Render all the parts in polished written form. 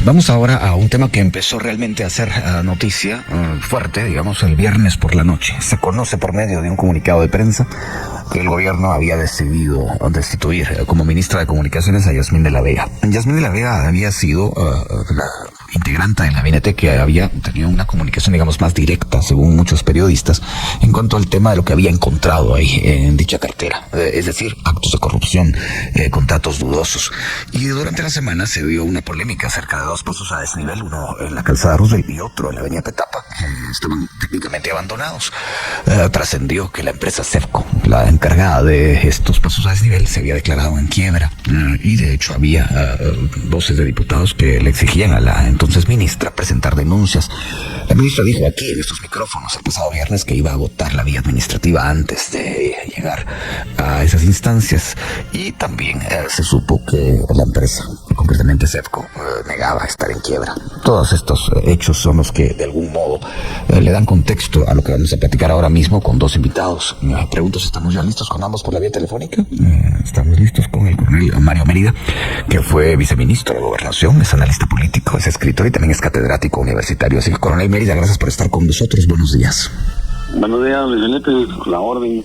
Vamos ahora a un tema que empezó realmente a hacer noticia fuerte, digamos, el viernes por la noche. Se conoce por medio de un comunicado de prensa que el gobierno había decidido destituir como ministra de Comunicaciones a Yasmín de la Vega. Yasmín de la Vega había sido la integrante del gabinete que había tenido una comunicación, digamos, más directa, según muchos periodistas, en cuanto al tema de lo que había encontrado ahí en dicha cartera, es decir, actos de corrupción, contratos dudosos. Y durante la semana se dio una polémica acerca de dos pozos a desnivel, uno en la calzada Roosevelt y otro en la avenida Petapa, que estaban técnicamente abandonados. Trascendió que la empresa CEFCO, la encargada de estos pozos a desnivel, se había declarado en quiebra, y de hecho había voces de diputados que le exigían a la entonces ministra presentar denuncias. La ministra dijo aquí en estos micrófonos el pasado viernes que iba a agotar la vía administrativa antes de llegar a esas instancias, y también se supo que la empresa, concretamente CEFCO, negaba estar en quiebra. Todos estos hechos son los que de algún modo le dan contexto a lo que vamos a platicar ahora mismo con dos invitados. Me pregunto si estamos ya listos con ambos por la vía telefónica. Estamos listos con el coronel Mario Mérida, que fue viceministro de Gobernación, es analista político, es escritor y también es catedrático universitario. Así que, coronel Mérida, gracias por estar con nosotros. Buenos días. Buenos días, Luis Felipe, la orden.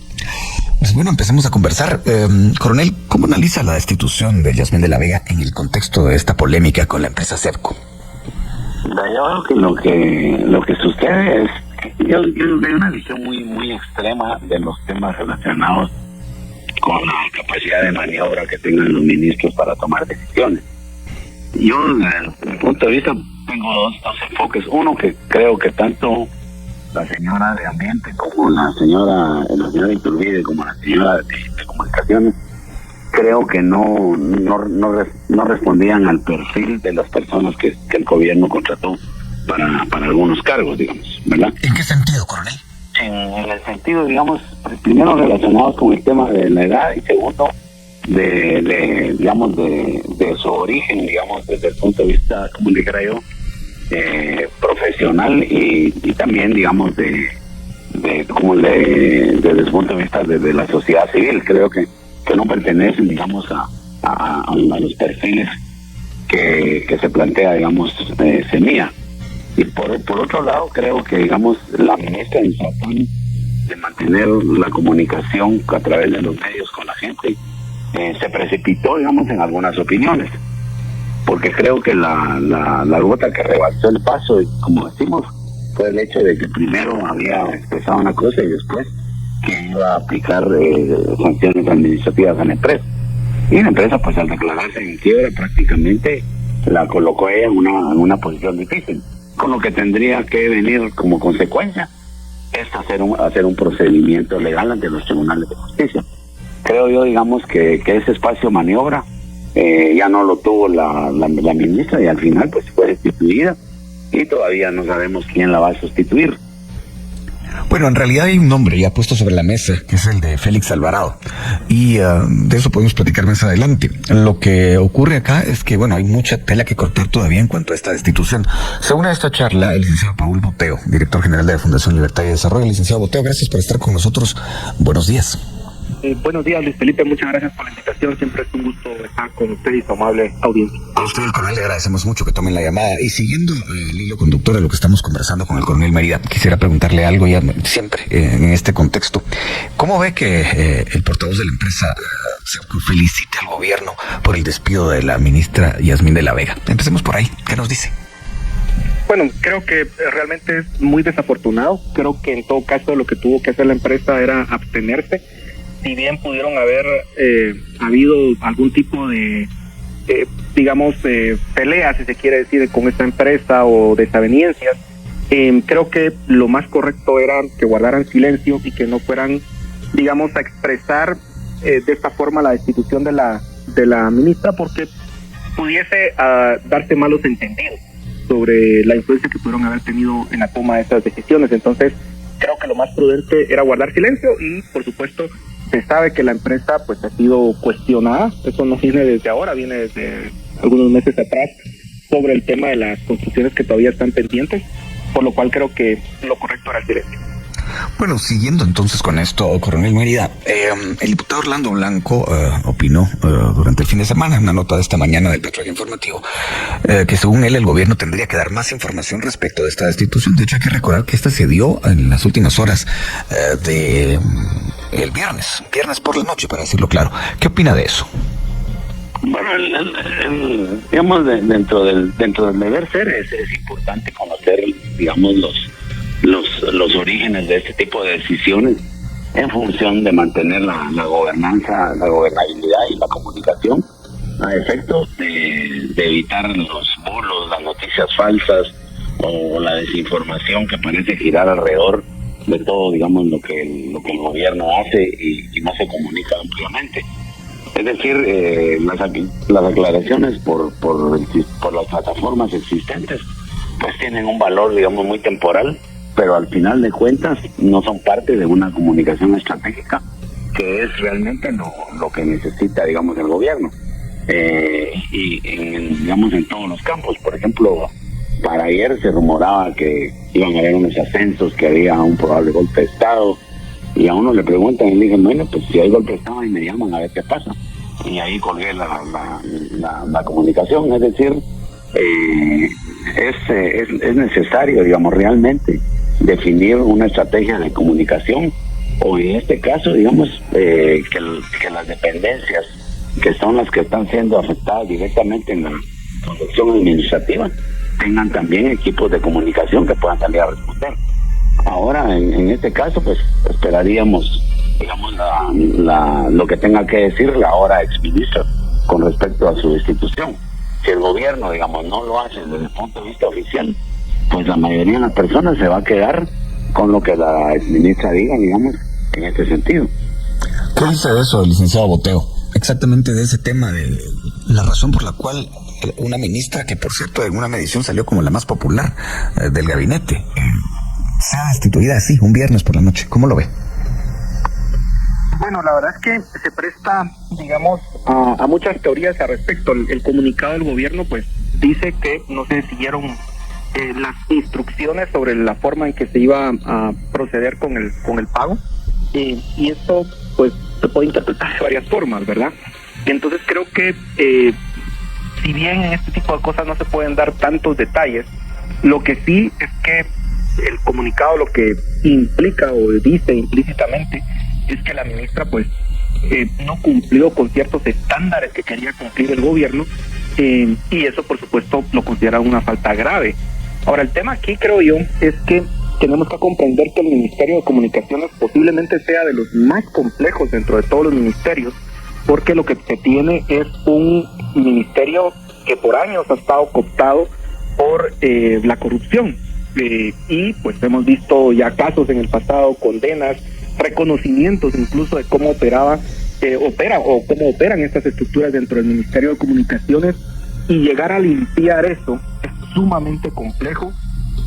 Pues bueno, empecemos a conversar. Coronel, ¿cómo analiza la destitución de Yasmín de la Vega en el contexto de esta polémica con la empresa CEFCO? Yo creo que lo que sucede es, yo veo una visión muy extrema de los temas relacionados con la capacidad de maniobra que tengan los ministros para tomar decisiones. Yo, desde mi punto de vista, tengo dos enfoques. Uno, que creo que tanto la señora de Ambiente como la señora Iturbide, como la señora de Comunicaciones, creo que no respondían al perfil de las personas que el gobierno contrató para algunos cargos, digamos, ¿verdad? ¿En qué sentido, coronel? En el sentido, digamos, primero relacionados con el tema de la edad, y segundo, de su origen, digamos, desde el punto de vista, como dijera yo, profesional, y también, digamos, desde el punto de vista de la sociedad civil. Creo que no pertenecen, digamos, a los perfiles que se plantea, digamos, Semilla. Y por otro lado, creo que, digamos, la ministra, en su afán de mantener la comunicación a través de los medios con la gente, se precipitó, digamos, en algunas opiniones, porque creo que la gota que rebalsó el vaso, como decimos, fue el hecho de que primero había expresado una cosa y después que iba a aplicar sanciones administrativas a la empresa. Y la empresa, pues, al declararse en quiebra, prácticamente la colocó ella en una posición difícil, con lo que tendría que venir como consecuencia es hacer un procedimiento legal ante los tribunales de justicia. Creo yo, digamos, que ese espacio de maniobra ya no lo tuvo la ministra, y al final pues fue destituida, y todavía no sabemos quién la va a sustituir. Bueno, en realidad hay un nombre ya puesto sobre la mesa, que es el de Félix Alvarado, y de eso podemos platicar más adelante. Lo que ocurre acá es que, bueno, hay mucha tela que cortar todavía en cuanto a esta destitución. Según esta charla, el licenciado Paul Boteo, director general de la Fundación Libertad y Desarrollo. Licenciado Boteo, gracias por estar con nosotros. Buenos días. Buenos días, Luis Felipe, muchas gracias por la invitación. Siempre es un gusto estar con usted y su amable audiencia. A usted, el coronel, le agradecemos mucho que tomen la llamada. Y siguiendo el hilo conductor de lo que estamos conversando con el coronel Mérida, quisiera preguntarle algo ya siempre en este contexto. ¿Cómo ve que el portavoz de la empresa se felicite al gobierno por el despido de la ministra Yasmín de la Vega? Empecemos por ahí. ¿Qué nos dice? Bueno, creo que realmente es muy desafortunado. Creo que en todo caso lo que tuvo que hacer la empresa era abstenerse. Si bien pudieron haber habido algún tipo de, pelea, si se quiere decir, con esta empresa, o desavenencias, creo que lo más correcto era que guardaran silencio y que no fueran, digamos, a expresar de esta forma la destitución de la ministra, porque pudiese darse malos entendidos sobre la influencia que pudieron haber tenido en la toma de esas decisiones. Entonces, creo que lo más prudente era guardar silencio, y por supuesto se sabe que la empresa pues ha sido cuestionada. Eso no viene desde ahora, viene desde algunos meses atrás, sobre el tema de las construcciones que todavía están pendientes, por lo cual creo que lo correcto era el silencio. Bueno, siguiendo entonces con esto, Coronel Mérida, el diputado Orlando Blanco opinó durante el fin de semana, en una nota de esta mañana del Petróleo Informativo, que según él el gobierno tendría que dar más información respecto de esta destitución. De hecho, hay que recordar que esta se dio en las últimas horas de el viernes por la noche, para decirlo claro. ¿Qué opina de eso? Bueno, digamos, dentro del deber ser es importante conocer, digamos, los orígenes de este tipo de decisiones en función de mantener la gobernanza, la gobernabilidad y la comunicación a efectos de evitar los bulos, las noticias falsas o la desinformación que parece girar alrededor de todo, digamos, lo que el gobierno hace y no se comunica ampliamente. Es decir, las aclaraciones por las plataformas existentes pues tienen un valor, digamos, muy temporal, pero al final de cuentas no son parte de una comunicación estratégica que es realmente lo que necesita, digamos, el gobierno. Digamos, en todos los campos. Por ejemplo, para ayer se rumoraba que iban a haber unos ascensos, que había un probable golpe de Estado, y a uno le preguntan y le dicen, bueno, pues si hay golpe de Estado y me llaman a ver qué pasa. Y ahí colgué la comunicación. Es decir, es necesario, digamos, realmente definir una estrategia de comunicación, o en este caso, digamos, que las dependencias que son las que están siendo afectadas directamente en la conducción administrativa tengan también equipos de comunicación que puedan salir a responder. Ahora, en este caso, pues esperaríamos, digamos, lo que tenga que decir la ahora exministra con respecto a su destitución. Si el gobierno, digamos, no lo hace desde el punto de vista oficial, pues la mayoría de las personas se va a quedar con lo que la exministra diga, digamos, en este sentido. ¿Qué dice de eso el licenciado Boteo? Exactamente de ese tema, de la razón por la cual una ministra, que por cierto en una medición salió como la más popular del gabinete, sea destituida así, un viernes por la noche. ¿Cómo lo ve? Bueno, la verdad es que se presta, digamos, a muchas teorías al respecto. El comunicado del gobierno, pues, dice que no se siguieron las instrucciones sobre la forma en que se iba a proceder con el pago, y esto, pues, se puede interpretar de varias formas, ¿verdad? Entonces creo que, si bien en este tipo de cosas no se pueden dar tantos detalles, lo que sí es que el comunicado lo que implica o dice implícitamente es que la ministra pues no cumplió con ciertos estándares que quería cumplir el gobierno, y eso por supuesto lo considera una falta grave. Ahora, el tema aquí, creo yo, es que tenemos que comprender que el Ministerio de Comunicaciones posiblemente sea de los más complejos dentro de todos los ministerios, porque lo que se tiene es un ministerio que por años ha estado cooptado por la corrupción, y pues hemos visto ya casos en el pasado, condenas, reconocimientos incluso de cómo operan estas estructuras dentro del Ministerio de Comunicaciones, y llegar a limpiar eso es sumamente complejo,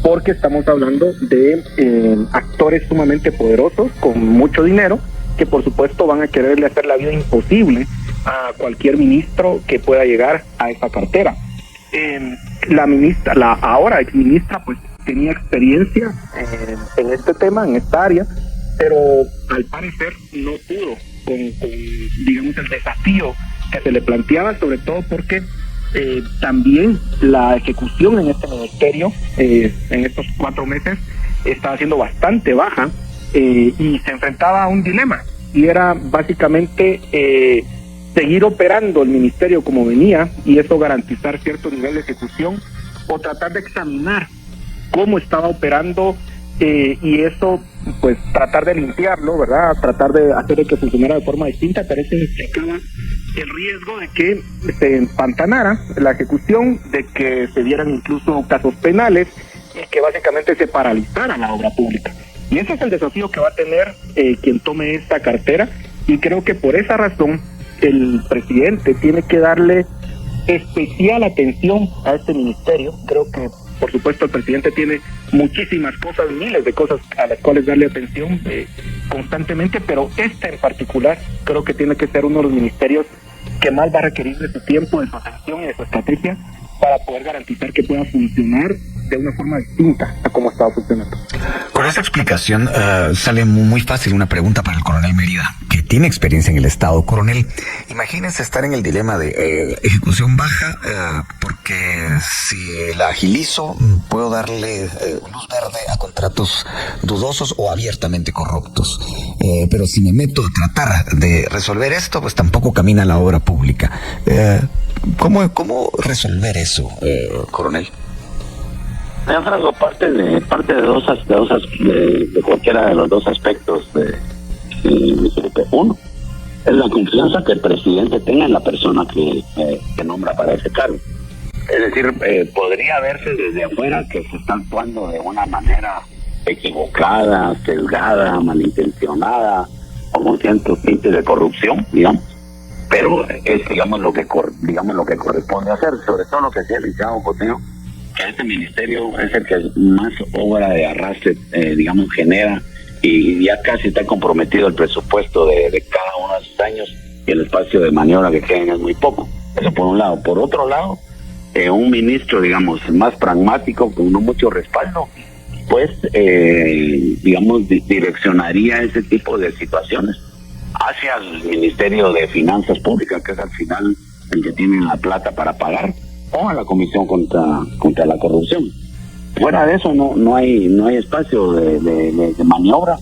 porque estamos hablando de actores sumamente poderosos con mucho dinero, que por supuesto van a quererle hacer la vida imposible a cualquier ministro que pueda llegar a esa cartera. La ministra, la ahora exministra, pues tenía experiencia en este tema, en esta área, pero al parecer no pudo con digamos, el desafío que se le planteaba, sobre todo porque también la ejecución en este ministerio en estos 4 meses estaba siendo bastante baja, y se enfrentaba a un dilema, y era básicamente seguir operando el ministerio como venía y eso garantizar cierto nivel de ejecución, o tratar de examinar cómo estaba operando, y eso pues tratar de limpiarlo, ¿verdad? Tratar de hacer que funcionara de forma distinta, pero eso implicaba el riesgo de que se empantanara la ejecución, de que se dieran incluso casos penales y que básicamente se paralizara la obra pública. Y ese es el desafío que va a tener quien tome esta cartera, y creo que por esa razón el presidente tiene que darle especial atención a este ministerio. Creo que por supuesto el presidente tiene muchísimas cosas, miles de cosas a las cuales darle atención constantemente, pero este en particular creo que tiene que ser uno de los ministerios que más va a requerir de su tiempo, de su atención y de su estrategia, para poder garantizar que pueda funcionar de una forma distinta a cómo estaba funcionando. Con esa explicación sale muy fácil una pregunta para el coronel Mérida, que tiene experiencia en el Estado. Coronel, imagínense estar en el dilema de ejecución baja, porque si la agilizo, puedo darle luz verde a contratos dudosos o abiertamente corruptos. Pero si me meto a tratar de resolver esto, pues tampoco camina la obra pública. ¿Cómo resolver eso, coronel? Franco, parte de cualquiera de los dos aspectos de Felipe. Uno es la confianza que el presidente tenga en la persona que nombra para ese cargo. Es decir, podría verse desde afuera que se está actuando de una manera equivocada, sesgada, malintencionada, con un cierto tinte de corrupción, digamos. Pero es, digamos, lo que corresponde hacer, sobre todo lo que decía el licenciado Boteo, que este ministerio es el que más obra de arrastre, genera, y ya casi está comprometido el presupuesto de cada uno de esos años, y el espacio de maniobra que queda es muy poco. Eso por un lado. Por otro lado, un ministro, más pragmático, con no mucho respaldo, pues, direccionaría ese tipo de situaciones hacia el Ministerio de Finanzas Públicas, que es al final el que tiene la plata para pagar, o a la Comisión contra la Corrupción. Fuera de eso no hay espacio de maniobra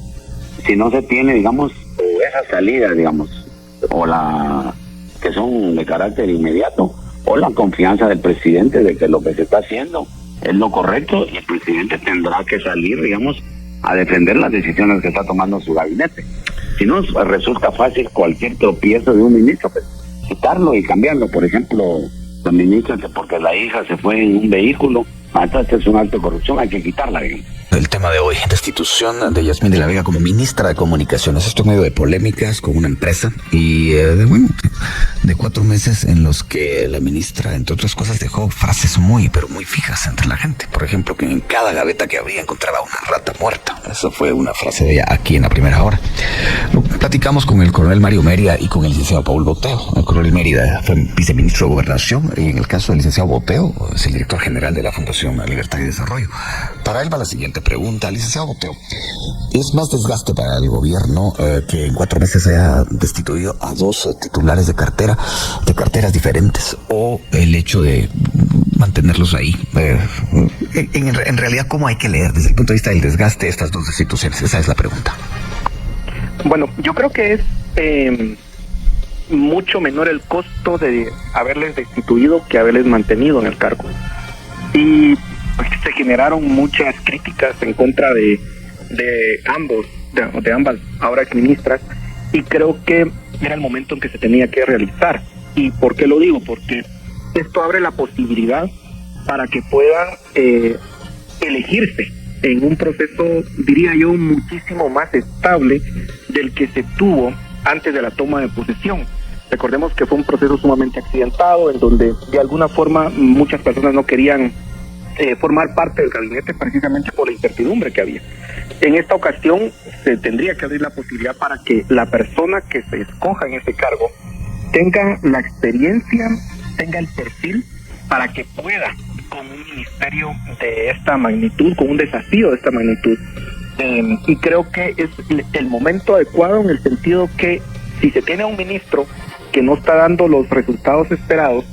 si no se tiene, esa salida, o la que son de carácter inmediato, o la confianza del presidente de que lo que se está haciendo es lo correcto, y el presidente tendrá que salir, a defender las decisiones que está tomando su gabinete. Si no, resulta fácil cualquier tropiezo de un ministro, pues, quitarlo y cambiarlo. Por ejemplo, la ministra, que porque la hija se fue en un vehículo, entonces es un acto de corrupción, hay que quitarla. El tema de hoy, destitución de Yasmín de la Vega como ministra de Comunicaciones. Esto en medio de polémicas con una empresa y de 4 meses en los que la ministra, entre otras cosas, dejó frases muy fijas entre la gente. Por ejemplo, que en cada gaveta que abría encontraba una rata muerta. Eso fue una frase de ella aquí en la primera hora. Lo platicamos con el coronel Mario Mérida y con el licenciado Paul Boteo. El coronel Mérida fue viceministro de Gobernación y en el caso del licenciado Boteo es el director general de la Fundación Libertad y Desarrollo. Para él va la siguiente pregunta, licenciado Boteo. ¿Es más desgaste para el gobierno que en 4 meses haya destituido a 2 titulares de carteras diferentes, o el hecho de mantenerlos ahí? En realidad, ¿cómo hay que leer desde el punto de vista del desgaste estas 2 destituciones? Esa es la pregunta. Bueno, yo creo que es mucho menor el costo de haberles destituido que haberles mantenido en el cargo. Y se generaron muchas críticas en contra de ambas ahora ministras, y creo que era el momento en que se tenía que realizar. ¿Y por qué lo digo? Porque esto abre la posibilidad para que puedan elegirse en un proceso, diría yo, muchísimo más estable del que se tuvo antes de la toma de posesión. Recordemos que fue un proceso sumamente accidentado, en donde de alguna forma muchas personas no querían formar parte del gabinete precisamente por la incertidumbre que había. En esta ocasión se tendría que abrir la posibilidad para que la persona que se escoja en ese cargo tenga la experiencia, tenga el perfil para que pueda, con un ministerio de esta magnitud, con un desafío de esta magnitud. Y creo que es el momento adecuado, en el sentido que si se tiene a un ministro que no está dando los resultados esperados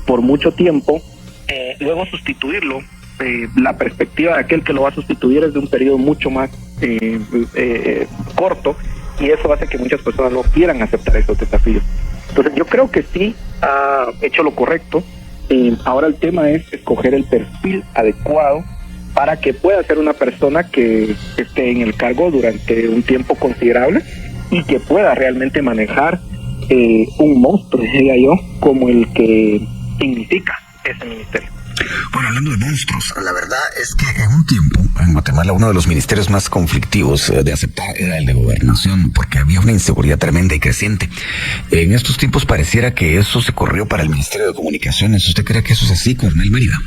por mucho tiempo, luego sustituirlo, la perspectiva de aquel que lo va a sustituir es de un periodo mucho más corto, y eso hace que muchas personas no quieran aceptar esos desafíos. Entonces yo creo que sí ha hecho lo correcto. Ahora el tema es escoger el perfil adecuado para que pueda ser una persona que esté en el cargo durante un tiempo considerable y que pueda realmente manejar un monstruo, diría yo, como el que significa ese ministerio. Bueno, hablando de monstruos, la verdad es que en un tiempo en Guatemala uno de los ministerios más conflictivos de aceptar era el de Gobernación, porque había una inseguridad tremenda y creciente. En estos tiempos pareciera que eso se corrió para el Ministerio de Comunicaciones. ¿Usted cree que eso es así, coronel Mérida?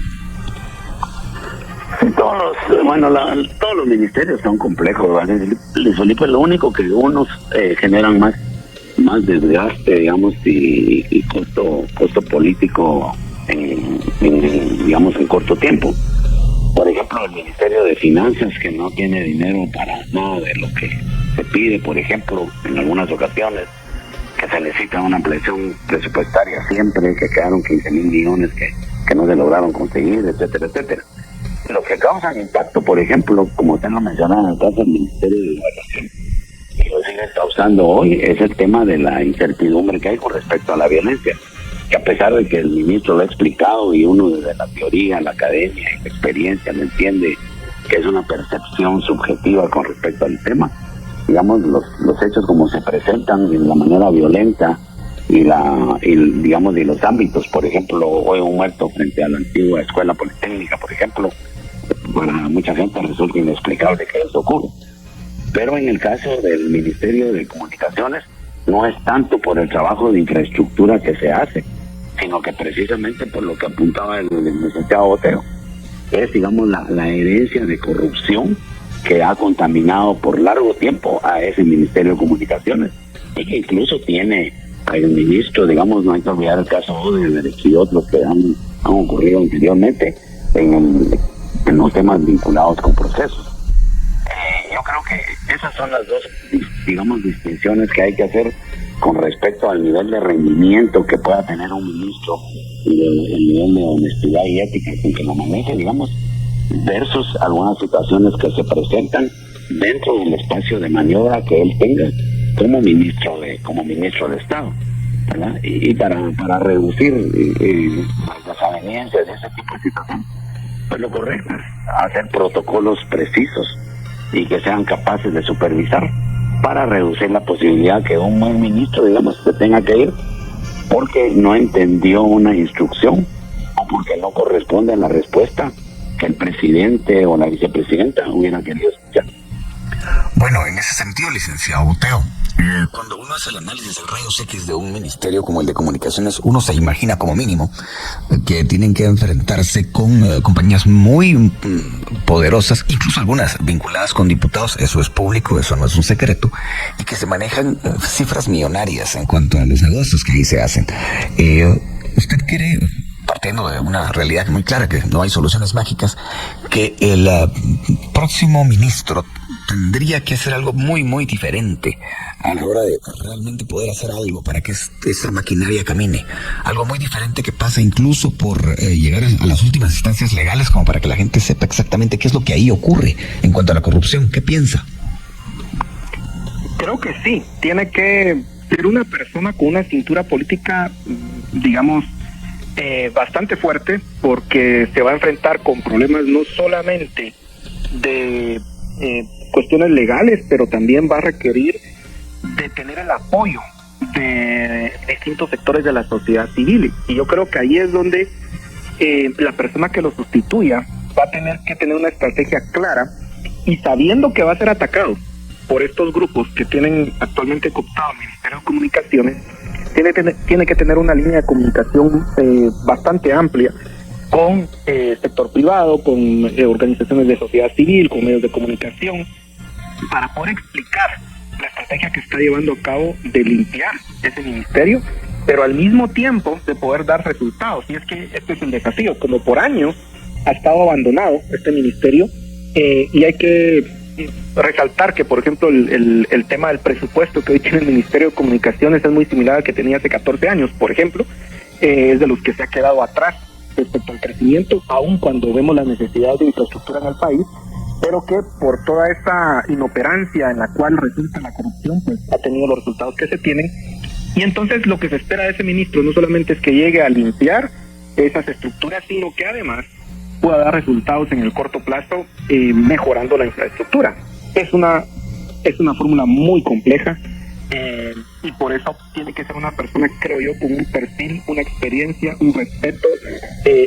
Todos los ministerios son complejos, ¿vale? Felipe, lo único que unos generan más desgaste, digamos, y costo político en corto tiempo. Por ejemplo, el Ministerio de Finanzas, que no tiene dinero para nada de lo que se pide, por ejemplo, en algunas ocasiones, que se necesita una ampliación presupuestaria siempre, que quedaron 15,000 millones que no se lograron conseguir, etcétera, etcétera. Lo que causa impacto, por ejemplo, como usted lo mencionaba en el caso del Ministerio de Educación, y lo sigue causando hoy, es el tema de la incertidumbre que hay con respecto a la violencia. Que a pesar de que el ministro lo ha explicado y uno desde la teoría, la academia y la experiencia lo entiende que es una percepción subjetiva con respecto al tema, digamos, los hechos como se presentan de la manera violenta y los ámbitos, por ejemplo, hoy un muerto frente a la antigua escuela politécnica, por ejemplo, para mucha gente resulta inexplicable que eso ocurra. Pero en el caso del Ministerio de Comunicaciones no es tanto por el trabajo de infraestructura que se hace, sino que precisamente por lo que apuntaba el licenciado Botero, es, digamos, la herencia de corrupción que ha contaminado por largo tiempo a ese Ministerio de Comunicaciones, y que incluso tiene al ministro, digamos, no hay que olvidar el caso de Derek y otros que han ocurrido anteriormente en los temas vinculados con procesos. Yo creo que esas son las dos, digamos, distinciones que hay que hacer con respecto al nivel de rendimiento que pueda tener un ministro y el nivel de honestidad y ética con que lo maneje, digamos, versus algunas situaciones que se presentan dentro del espacio de maniobra que él tenga como ministro de Estado, ¿verdad? Y para reducir las avenencias de ese tipo de situaciones, pues lo correcto es hacer protocolos precisos y que sean capaces de supervisar para reducir la posibilidad que un buen ministro, digamos, se tenga que ir porque no entendió una instrucción o porque no corresponde a la respuesta que el presidente o la vicepresidenta hubiera querido escuchar. Bueno, en ese sentido, licenciado Botero, cuando uno hace el análisis del rayos X de un ministerio como el de Comunicaciones, uno se imagina como mínimo que tienen que enfrentarse con compañías muy poderosas, incluso algunas vinculadas con diputados, eso es público, eso no es un secreto, y que se manejan cifras millonarias en cuanto a los negocios que ahí se hacen. ¿Usted quiere, partiendo de una realidad muy clara, que no hay soluciones mágicas, que el próximo ministro tendría que hacer algo muy, muy diferente a la hora de realmente poder hacer algo para que esa maquinaria camine? Algo muy diferente que pasa incluso por llegar a las últimas instancias legales, como para que la gente sepa exactamente qué es lo que ahí ocurre en cuanto a la corrupción. ¿Qué piensa? Creo que sí, tiene que ser una persona con una cintura política, digamos, bastante fuerte, porque se va a enfrentar con problemas no solamente de cuestiones legales, pero también va a requerir de tener el apoyo de distintos sectores de la sociedad civil, y yo creo que ahí es donde la persona que lo sustituya va a tener que tener una estrategia clara, y sabiendo que va a ser atacado por estos grupos que tienen actualmente cooptado el Ministerio de Comunicaciones, tiene que tener una línea de comunicación bastante amplia con sector privado, con organizaciones de sociedad civil, con medios de comunicación, para poder explicar la estrategia que está llevando a cabo de limpiar ese ministerio, pero al mismo tiempo de poder dar resultados. Y es que este es el desafío, como por años ha estado abandonado este ministerio, y hay que resaltar que, por ejemplo, el tema del presupuesto que hoy tiene el Ministerio de Comunicaciones es muy similar al que tenía hace 14 años, por ejemplo, es de los que se ha quedado atrás respecto al crecimiento, aun cuando vemos las necesidades de infraestructura en el país, pero que por toda esa inoperancia en la cual resulta la corrupción, pues ha tenido los resultados que se tienen. Y entonces lo que se espera de ese ministro no solamente es que llegue a limpiar esas estructuras, sino que además pueda dar resultados en el corto plazo, mejorando la infraestructura. Es una fórmula muy compleja, y por eso tiene que ser una persona, creo yo, con un perfil, una experiencia, un respeto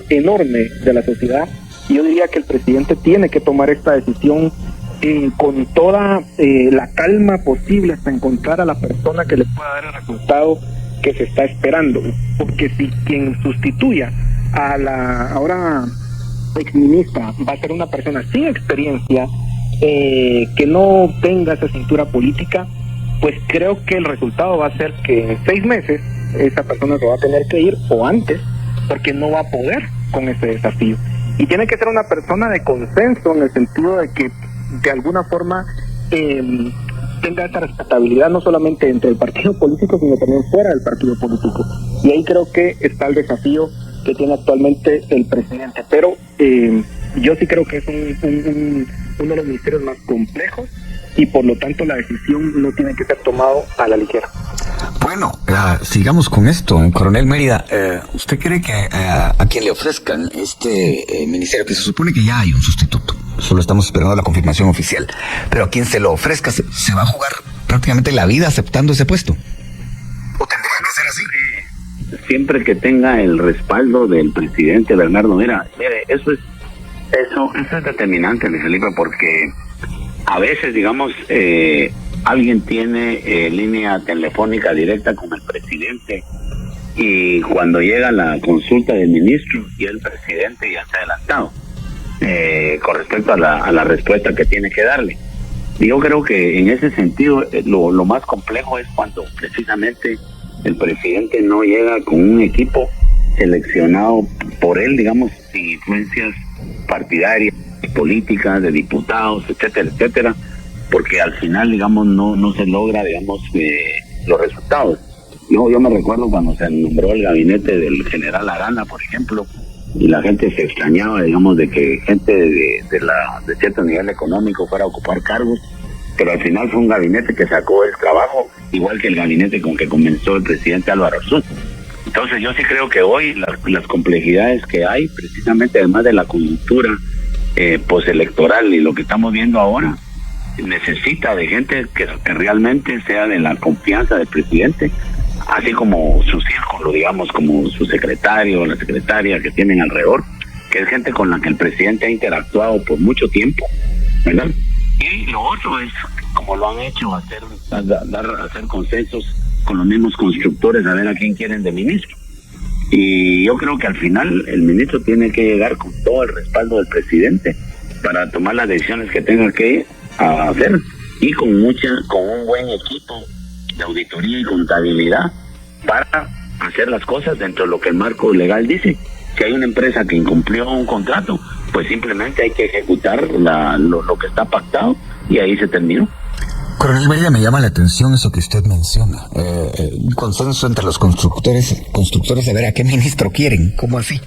enorme de la sociedad. Y yo diría que el presidente tiene que tomar esta decisión con toda la calma posible, hasta encontrar a la persona que le pueda dar el resultado que se está esperando. Porque si quien sustituya a la ahora exministra va a ser una persona sin experiencia, que no tenga esa cintura política, pues creo que el resultado va a ser que en 6 meses esa persona se va a tener que ir, o antes, porque no va a poder con ese desafío. Y tiene que ser una persona de consenso en el sentido de que de alguna forma tenga esa respetabilidad no solamente dentro del partido político, sino también fuera del partido político. Y ahí creo que está el desafío que tiene actualmente el presidente. Pero yo sí creo que es uno de los ministerios más complejos y por lo tanto la decisión no tiene que ser tomada a la ligera. Bueno, sigamos con esto. Coronel Mérida, ¿usted cree que a quien le ofrezcan este ministerio, que se supone que ya hay un sustituto, solo estamos esperando la confirmación oficial, pero a quien se lo ofrezca se va a jugar prácticamente la vida aceptando ese puesto? ¿O tendría que ser así? Siempre que tenga el respaldo del presidente Bernardo, mire, eso es determinante, Luis Felipe, porque a veces, digamos, alguien tiene línea telefónica directa con el presidente y cuando llega la consulta del ministro y el presidente ya está adelantado con respecto a la respuesta que tiene que darle. Yo creo que en ese sentido lo más complejo es cuando precisamente el presidente no llega con un equipo seleccionado por él, digamos, sin influencias partidarias, políticas, de diputados, etcétera, etcétera, porque al final, digamos, no se logra, digamos, los resultados. Yo me recuerdo cuando se nombró el gabinete del general Arana, por ejemplo, y la gente se extrañaba, digamos, de que gente de cierto nivel económico fuera a ocupar cargos, pero al final fue un gabinete que sacó el trabajo, igual que el gabinete con que comenzó el presidente Álvaro Arzú. Entonces yo sí creo que hoy las complejidades que hay, precisamente además de la coyuntura postelectoral y lo que estamos viendo ahora, necesita de gente que realmente sea de la confianza del presidente, así como su círculo, digamos, como su secretario o la secretaria que tienen alrededor, que es gente con la que el presidente ha interactuado por mucho tiempo, ¿verdad? Y lo otro es, como lo han hecho, hacer consensos con los mismos constructores, a ver a quién quieren de ministro. Y yo creo que al final el ministro tiene que llegar con todo el respaldo del presidente para tomar las decisiones que tenga que hacer, y con un buen equipo de auditoría y contabilidad para hacer las cosas dentro de lo que el marco legal dice. Si hay una empresa que incumplió un contrato, pues simplemente hay que ejecutar lo que está pactado, y ahí se terminó. Coronel Mérida, me llama la atención eso que usted menciona, un consenso entre los constructores de ver a qué ministro quieren. ¿Cómo así?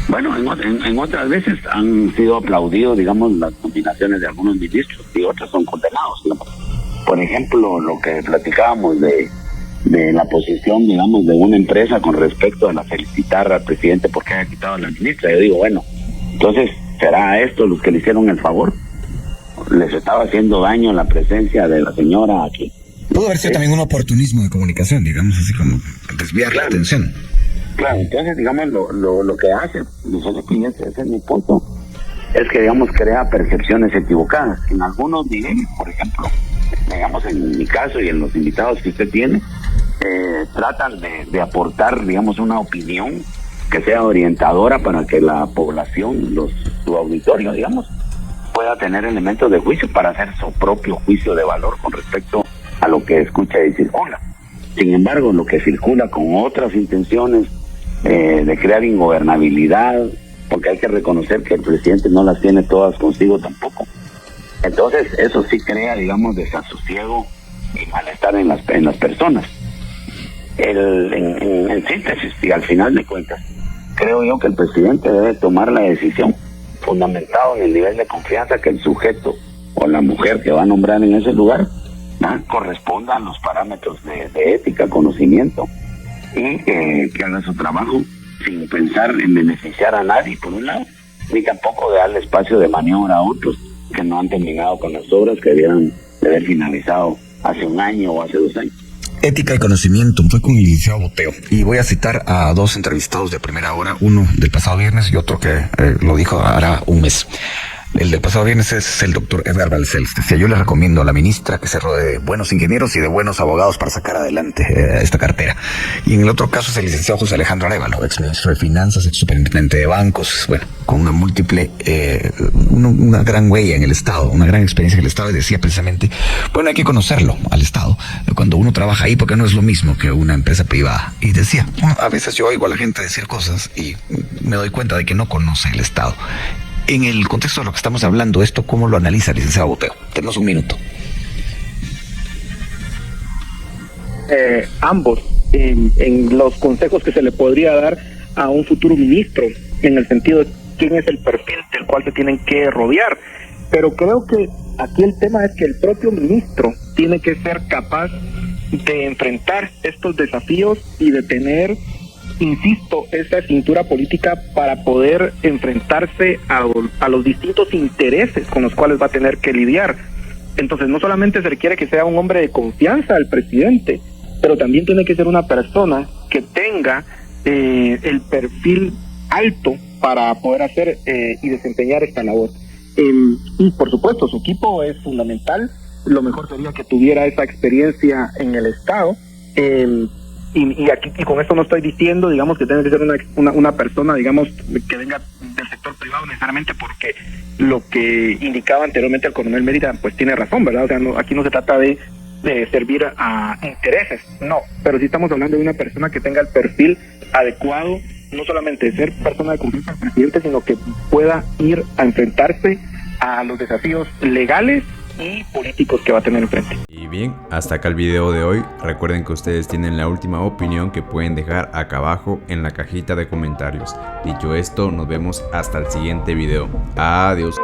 Bueno, en otras veces han sido aplaudidos, digamos, las nominaciones de algunos ministros, y otros son condenados, digamos. Por ejemplo, lo que platicábamos de la posición, digamos, de una empresa con respecto a la felicitar al presidente porque haya quitado a la ministra. Yo digo, bueno, entonces, ¿será esto los que le hicieron el favor? ¿Les estaba haciendo daño la presencia de la señora aquí? Pudo haber sido también un oportunismo de comunicación, digamos, así como desviar la atención. Claro, entonces, digamos, lo que hace, nosotros, ese es mi punto, es que, digamos, crea percepciones equivocadas. En algunos niveles, por ejemplo, digamos, en mi caso y en los invitados que usted tiene, tratan de aportar, digamos, una opinión que sea orientadora para que la población, su auditorio, digamos, pueda tener elementos de juicio para hacer su propio juicio de valor con respecto a lo que escucha y circula. Sin embargo, lo que circula con otras intenciones de crear ingobernabilidad, porque hay que reconocer que el presidente no las tiene todas consigo tampoco. Entonces, eso sí crea, digamos, desasosiego y malestar en las personas. En síntesis, y al final de cuentas, creo yo que el presidente debe tomar la decisión fundamentado en el nivel de confianza que el sujeto o la mujer que va a nombrar en ese lugar corresponda a los parámetros de ética, conocimiento, y que haga su trabajo sin pensar en beneficiar a nadie, por un lado, ni tampoco de darle espacio de maniobra a otros que no han terminado con las obras que debieran de haber finalizado hace un año o hace 2 años. Ética y conocimiento, fue con el licenciado Boteo. Y voy a citar a 2 entrevistados de primera hora, uno del pasado viernes y otro que lo dijo hará un mes. El del pasado viernes es el doctor Edgar Balcells. Decía, yo le recomiendo a la ministra que se rodee de buenos ingenieros y de buenos abogados para sacar adelante esta cartera. Y en el otro caso es el licenciado José Alejandro Arévalo, ex ministro de Finanzas, ex superintendente de bancos, bueno, con una múltiple, una gran huella en el Estado, una gran experiencia en el Estado, y decía precisamente, bueno, hay que conocerlo al Estado cuando uno trabaja ahí, porque no es lo mismo que una empresa privada. Y decía, a veces yo oigo a la gente decir cosas y me doy cuenta de que no conoce el Estado. En el contexto de lo que estamos hablando, ¿esto cómo lo analiza, licenciado Boteo? Tenemos un minuto. Ambos, en los consejos que se le podría dar a un futuro ministro, en el sentido de quién es el perfil del cual se tienen que rodear. Pero creo que aquí el tema es que el propio ministro tiene que ser capaz de enfrentar estos desafíos y de tener, insisto, esa cintura política para poder enfrentarse a los distintos intereses con los cuales va a tener que lidiar. Entonces, no solamente se requiere que sea un hombre de confianza al presidente, pero también tiene que ser una persona que tenga el perfil alto para poder hacer y desempeñar esta labor. Y por supuesto, su equipo es fundamental. Lo mejor sería que tuviera esa experiencia en el Estado. Y con esto no estoy diciendo, digamos, que tenga que ser una persona, digamos, que venga del sector privado necesariamente, porque lo que indicaba anteriormente el coronel Mérida, pues tiene razón, ¿verdad? O sea, aquí no se trata de servir a intereses, no, pero sí estamos hablando de una persona que tenga el perfil adecuado, no solamente de ser persona de confianza del presidente, sino que pueda ir a enfrentarse a los desafíos legales y políticos que va a tener enfrente. Y bien, hasta acá el video de hoy. Recuerden que ustedes tienen la última opinión que pueden dejar acá abajo en la cajita de comentarios. Dicho esto, nos vemos hasta el siguiente video. Adiós.